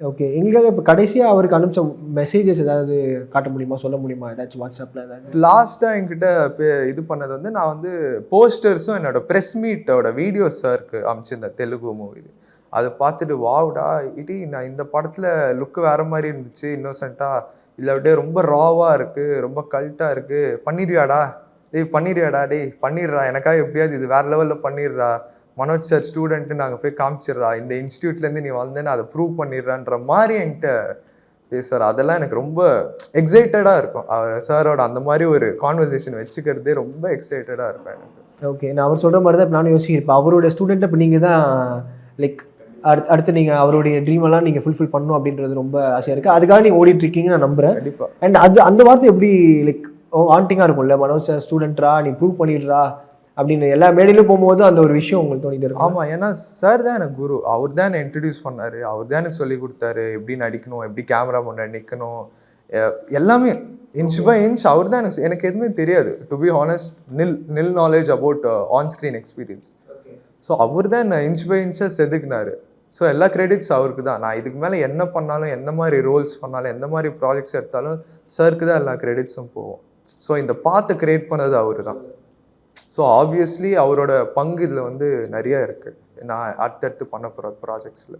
Okay. எங்களுக்காக இப்போ கடைசியா அவருக்கு அனுப்பிச்ச மெசேஜஸ் ஏதாவது காட்ட முடியுமா? சொல்ல முடியுமா? ஏதாச்சும் WhatsAppல ஏதாவது? லாஸ்ட்டா என்கிட்ட இது பண்ணது வந்து நான் வந்து போஸ்டர்ஸும் என்னோட பிரஸ் மீட்டோட வீடியோஸ் சாருக்கு அனுப்பிச்சிருந்தேன் தெலுங்கு மூவி. அத பார்த்துட்டு வாவ்டா! நான் இந்த படத்துல லுக் வேற மாரி இருந்துச்சு இன்னோசென்ட்டா. இல்ல அப்படியே ரொம்ப ராவா இருக்கு, ரொம்ப கல்ட்டா இருக்கு. பண்ணிருவியாடா? பண்ணிருவியாடா? பண்ணிடுறா. எனக்காக எப்படியாவது இது வேற லெவல்ல பண்ணிடுறா. மனோஜ் சார் ஸ்டூடண்ட்ன்னு நாங்க போய் காமிச்சிடுறா. இந்த இன்ஸ்டிடியூட்லேருந்து நீ வந்தேன்னு அத ப்ரூவ் பண்ணிடுறான்ற மாரி என்கிட்ட பேசுறாரு. அதெல்லாம் எனக்கு ரொம்ப எக்ஸைட்டடா இருக்கும். சாரோட அந்த மாரி ஒரு கான்வர்சேஷன் வச்சுக்கிறதே ரொம்ப எக்ஸைட்டடா இருப்பேன் எனக்கு. ஓகே. நான் அவர் சொல்ற மாரி தான் இப்ப நானும் யோசிக்கிறேன். இப்ப அவரோட ஸ்டூடண்ட்ட இப்ப நீங்க தான் லைக் அடுத்து நீங்க அவருடைய ட்ரீம் எல்லாம் நீங்க ஃபுல்ஃபில் பண்ணணும் அப்படின்றது ரொம்ப ஆசையா இருக்கு. அதுக்காக நீங்க ஓடிட்டு இருக்கீங்கன்னு நான் நம்புறேன். கண்டிப்பா. அண்ட் அந்த வார்த்தை எப்படி லைக் ஹாண்டிங்கா இருக்கும்ல. மனோஜ் சார் ஸ்டூடண்ட்ரா நீ ப்ரூவ் பண்ணிடுறா அப்படின்னு எல்லா மேடையிலும் போகும்போது அந்த ஒரு விஷயம் உங்களுக்கு தோணிட்டு இருக்கும். ஆமா. ஏன்னா சார் தான் எனக்கு குரு. அவர் தான் என்ன இன்ட்ரோடியூஸ் பண்ணாரு. அவர் தான் எனக்கு சொல்லிக் குடுத்தாரு. எப்படி நடிக்கணும், எப்படி கேமரா முன்னாடி நிக்கணும். எ எல்லாமே இன்ச் பை இன்ச் அவர் தான் எனக்கு எதுவுமே தெரியாது. To be honest nil knowledge about on screen experience. So அவர் தான் என்ன இன்ச் பை இன்ச்சா செதுக்குனாரு. ஸோ எல்லா கிரெடிட்ஸ் அவருக்கு தான். நான் இதுக்கு மேல என்ன பண்ணாலும், எந்த மாரி ரோல்ஸ் பண்ணாலும், எந்த மாரி ப்ராஜெக்ட்ஸ் எடுத்தாலும் சாருக்கு தான் எல்லா கிரெடிட்ஸும் போகும். ஸோ இந்த பாத்த கிரியேட் பண்ணது அவரு தான். ஸோ ஆப்வியஸ்லி அவரோட பங்கு இதுல வந்து நெறைய இருக்கு. நான் அடுத்தடுத்து பண்ண போற ப்ராஜெக்ட்ஸ்ல.